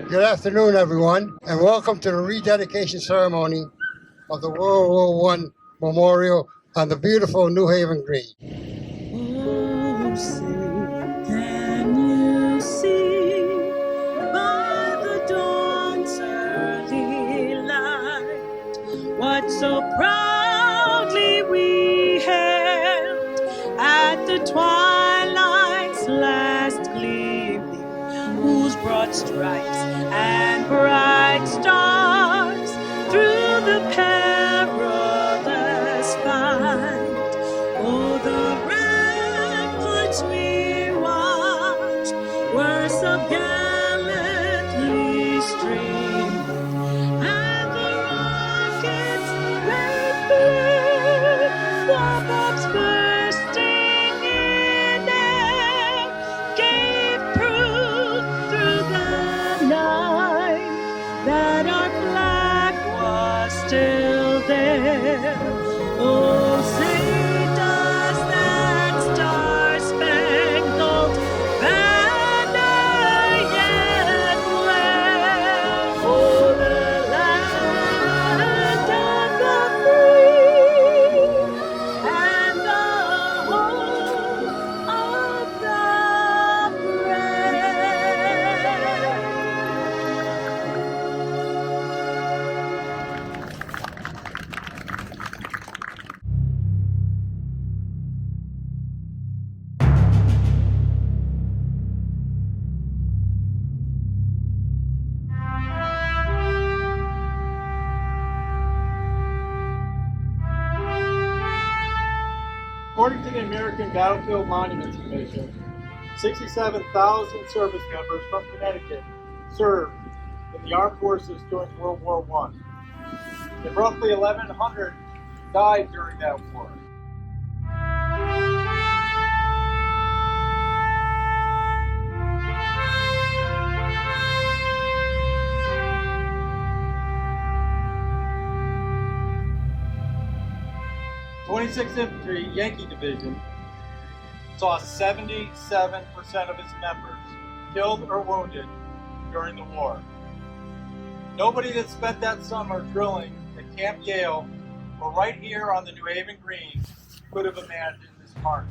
Good afternoon, everyone, and welcome to the rededication ceremony of the World War I Memorial on the beautiful New Haven Green. Oh, say, can you see by the dawn's early light what so proudly we hailed at the twilight's last gleaming, whose broad stripes and bright stars through the perilous fight, oh, the ramparts we watched were so gallantly streaming, and the rockets red blue, the bombs bursting in air, gave proof through the night that our flag was still there. Oh, say does that star-spangled banner yet wave o'er the land of the free and the home of the brave? According to the American Battlefield Monuments Commission, 67,000 service members from Connecticut served in the armed forces during World War I. And roughly 1,100 died during that war. The 26th Infantry Yankee Division saw 77% of its members killed or wounded during the war. Nobody that spent that summer drilling at Camp Yale or right here on the New Haven Green could have imagined this march.